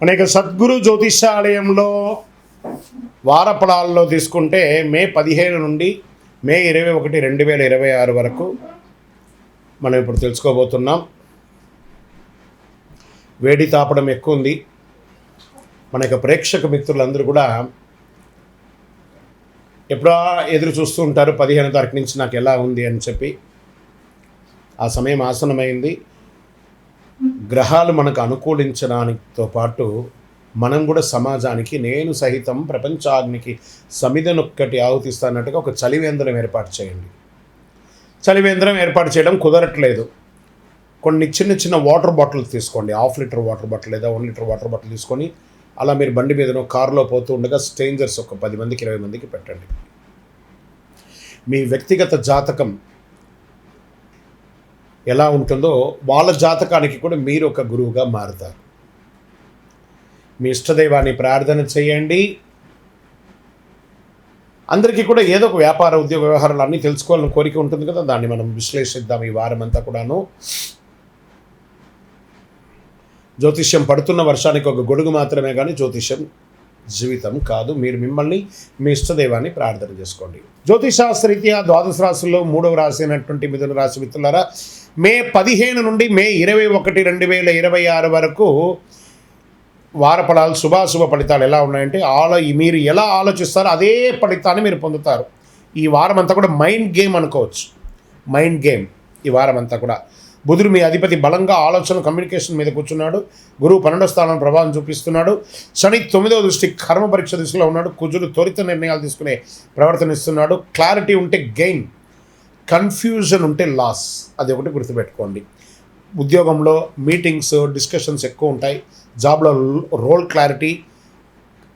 అనేక సద్గురు జ్యోతిషాలయంలో వారఫలాల్లో తీసుకుంటే మే 15 నుండి మే 21, 2026 వరకు మనం ఇప్పుడు తెలుసుకోబోతున్నాం. వేడి తాపడం ఎక్కువ ఉంది. మన యొక్క ప్రేక్షక మిత్రులందరూ కూడా ఎప్పుడో ఎదురు చూస్తూ ఉంటారు 15వ తారీఖు నుంచి నాకు ఎలా ఉంది అని చెప్పి. ఆ సమయం ఆసనమైంది. గ్రహాలు మనకు అనుకూలించడానితో పాటు మనం కూడా సమాజానికి నేను సహితం ప్రపంచాగ్నికి సమిధనొక్కటి ఆహుతిస్తానట్టుగా ఒక చలివేంద్రం ఏర్పాటు చేయండి. చలివేంద్రం ఏర్పాటు చేయడం కుదరట్లేదు. కొన్ని చిన్న చిన్న వాటర్ బాటిల్ తీసుకోండి. 1/2 లీటర్ వాటర్ బాటిల్ లేదా 1 లీటర్ వాటర్ బాటిల్ తీసుకొని అలా మీరు బండి మీదనో కారులో పోతూ ఉండగా స్ట్రేంజర్స్ ఒక 10 మందికి 20 మందికి పెట్టండి. మీ వ్యక్తిగత జాతకం ఎలా ఉంటుందో వాళ్ళ జాతకానికి కూడా మీరు ఒక గురువుగా మారుతారు. మీ ఇష్టదైవాన్ని ప్రార్థన చేయండి. అందరికీ కూడా ఏదో ఒక వ్యాపార ఉద్యోగ వ్యవహారాలు అన్నీ తెలుసుకోవాలని కోరిక ఉంటుంది కదా, దాన్ని మనం విశ్లేషిద్దాం ఈ వారం అంతా కూడాను. జ్యోతిష్యం పడుతున్న వర్షానికి ఒక గొడుగు మాత్రమే కానీ జ్యోతిష్యం జీవితం కాదు. మీరు మిమ్మల్ని మీ ఇష్టదైవాన్ని ప్రార్థన చేసుకోండి. జ్యోతిషాస్త్రరీత్యా ద్వాదశ రాశుల్లో 3వ రాశి అయినటువంటి మిథున రాశి మిత్రులారా, మే 15 నుండి మే 21, 2026 వరకు వారఫలాలు శుభాశుభ ఫలితాలు ఎలా ఉన్నాయంటే మీరు ఎలా ఆలోచిస్తారో అదే ఫలితాన్ని మీరు పొందుతారు. ఈ వారం అంతా కూడా మైండ్ గేమ్ అనుకోవచ్చు. మైండ్ గేమ్ ఈ వారం అంతా కూడా. బుధుడు మీ అధిపతి బలంగా ఆలోచన కమ్యూనికేషన్ మీద కూర్చున్నాడు. గురువు 12వ స్థానం ప్రభావం చూపిస్తున్నాడు. శని 9వ దృష్టి కర్మ పరీక్ష దిశలో ఉన్నాడు. కుజుడు త్వరిత నిర్ణయాలు తీసుకునే ప్రవర్తన ఇస్తున్నాడు. క్లారిటీ ఉంటే గెయిన్, కన్ఫ్యూజన్ ఉంటే లాస్. అది ఒకటి గుర్తుపెట్టుకోండి. ఉద్యోగంలో మీటింగ్స్ డిస్కషన్స్ ఎక్కువ ఉంటాయి. జాబ్లో రోల్ క్లారిటీ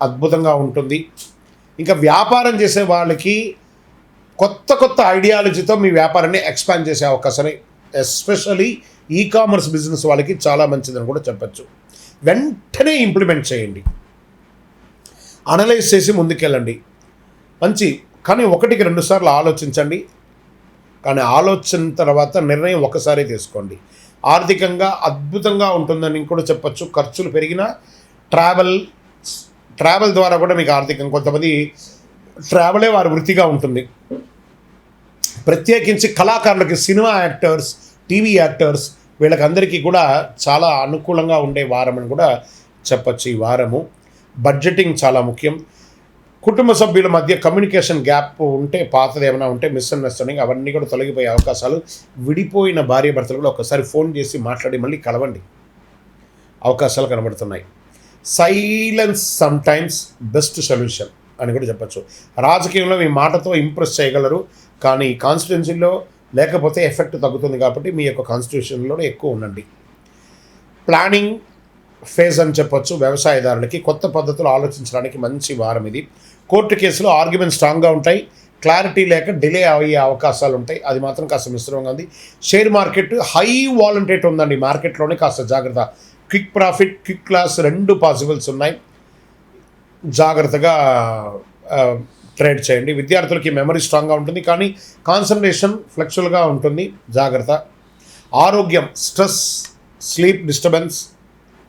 అద్భుతంగా ఉంటుంది. ఇంకా వ్యాపారం చేసే వాళ్ళకి కొత్త కొత్త ఐడియాలజీతో మీ వ్యాపారాన్ని ఎక్స్పాండ్ చేసే అవకాశాన్ని, ఎస్పెషలీ ఈ-కామర్స్ బిజినెస్ వాళ్ళకి చాలా మంచిదని కూడా చెప్పచ్చు. వెంటనే ఇంప్లిమెంట్ చేయండి. అనలైజ్ చేసి ముందుకెళ్ళండి. మంచి కానీ 1కి 2 సార్లు ఆలోచించండి. కానీ ఆలోచన తర్వాత నిర్ణయం ఒకసారి తీసుకోండి. ఆర్థికంగా అద్భుతంగా ఉంటుందని కూడా చెప్పచ్చు. ఖర్చులు పెరిగినా ట్రావెల్ ద్వారా కూడా మీకు ఆర్థికంగా, కొంతమంది ట్రావెలే వారి వృత్తిగా ఉంటుంది. ప్రత్యేకించి కళాకారులకి, సినిమా యాక్టర్స్, టీవీ యాక్టర్స్, వీళ్ళకందరికీ కూడా చాలా అనుకూలంగా ఉండే వారం అని కూడా చెప్పచ్చు. ఈ వారము బడ్జెటింగ్ చాలా ముఖ్యం. కుటుంబ సభ్యుల మధ్య కమ్యూనికేషన్ గ్యాప్ ఉంటే, పాతది ఏమైనా ఉంటే మిస్అండర్స్టాండింగ్ అవన్నీ కూడా తొలగిపోయే అవకాశాలు. విడిపోయిన భార్య భర్తలు కూడా ఒకసారి ఫోన్ చేసి మాట్లాడి మళ్ళీ కలవండి, అవకాశాలు కనబడుతున్నాయి. సైలెన్స్ సమ్టైమ్స్ బెస్ట్ సొల్యూషన్ అని కూడా చెప్పచ్చు. రాజకీయంలో మీ మాటతో ఇంప్రెస్ చేయగలరు, కానీ కాన్స్టిట్యున్సీలో లేకపోతే ఎఫెక్ట్ తగ్గుతుంది. కాబట్టి మీ యొక్క కాన్స్టిట్యూషన్లోనే ఎక్కువ ఉండండి. ప్లానింగ్ ఫేజ్ అని చెప్పొచ్చు. వ్యవసాయదారులకి కొత్త పద్ధతులు ఆలోచించడానికి మంచి వారం ఇది. కోర్టు కేసులో ఆర్గ్యుమెంట్ స్ట్రాంగ్గా ఉంటాయి. క్లారిటీ లేక డిలే అయ్యే అవకాశాలు ఉంటాయి. అది మాత్రం కాస్త మిశ్రమంగా ఉంది. షేర్ మార్కెట్ హై వాలంటేట్ ఉందండి. మార్కెట్లోనే కాస్త జాగ్రత్త. Quick profit, quick loss 2 possibles ఉన్నాయి. జాగ్రత్తగా ట్రేడ్ చేయండి. విద్యార్థులకి మెమరీ స్ట్రాంగ్గా ఉంటుంది, కానీ కాన్సన్ట్రేషన్ ఫ్లెక్చువల్గా ఉంటుంది. జాగ్రత్త. ఆరోగ్యం, stress, sleep disturbance,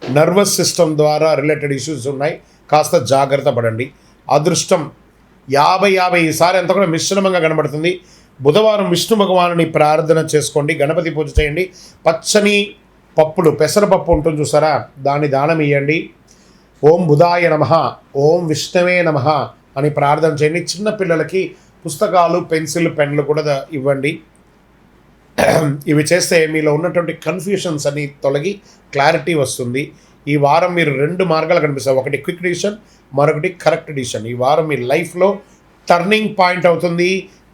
nervous system ద్వారా రిలేటెడ్ ఇష్యూస్ ఉన్నాయి. కాస్త జాగ్రత్త పడండి. అదృష్టం 50 ఈసారి అంతా కూడా మిశ్రమంగా కనబడుతుంది. బుధవారం విష్ణు భగవానుని ప్రార్థన చేసుకోండి. గణపతి పూజ చేయండి. పచ్చని పప్పులు, పెసరపప్పు ఉంటుంది చూసారా, దాన్ని దానం ఇవ్వండి. ఓం బుధాయ నమః, ఓం విష్ణవే నమః అని ప్రార్థన చేయండి. చిన్నపిల్లలకి పుస్తకాలు, పెన్సిల్, పెన్లు కూడా ఇవ్వండి. ఇవి చేస్తే మీలో ఉన్నటువంటి కన్ఫ్యూషన్స్ అన్ని తొలగి క్లారిటీ వస్తుంది. ఈ వారం మీరు 2 మార్గాలు కనిపిస్తాయి. ఒకటి క్విక్ డిసిషన్, మరొకటి కరెక్ట్ డిసిషన్. ఈ వారం మీ లైఫ్లో టర్నింగ్ పాయింట్ అవుతుంది.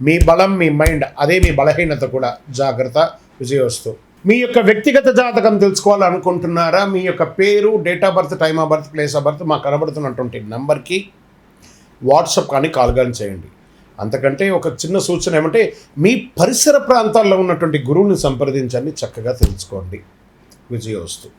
మీ బలం, మీ మైండ్, అదే మీ బలహీనత కూడా. జాగ్రత్త. విజయోస్తు. మీ యొక్క వ్యక్తిగత జాతకం తెలుసుకోవాలనుకుంటున్నారా? మీ యొక్క పేరు, date of birth, time of birth, place of birth మాకు కనబడుతున్నటువంటి నెంబర్కి వాట్సాప్ కానీ కాల్ కానీ చేయండి. అంతకంటే ఒక చిన్న సూచన ఏమంటే, మీ పరిసర ప్రాంతాల్లో ఉన్నటువంటి గురువుని సంప్రదించండి, చక్కగా తెలుసుకోండి. విజయోస్తు.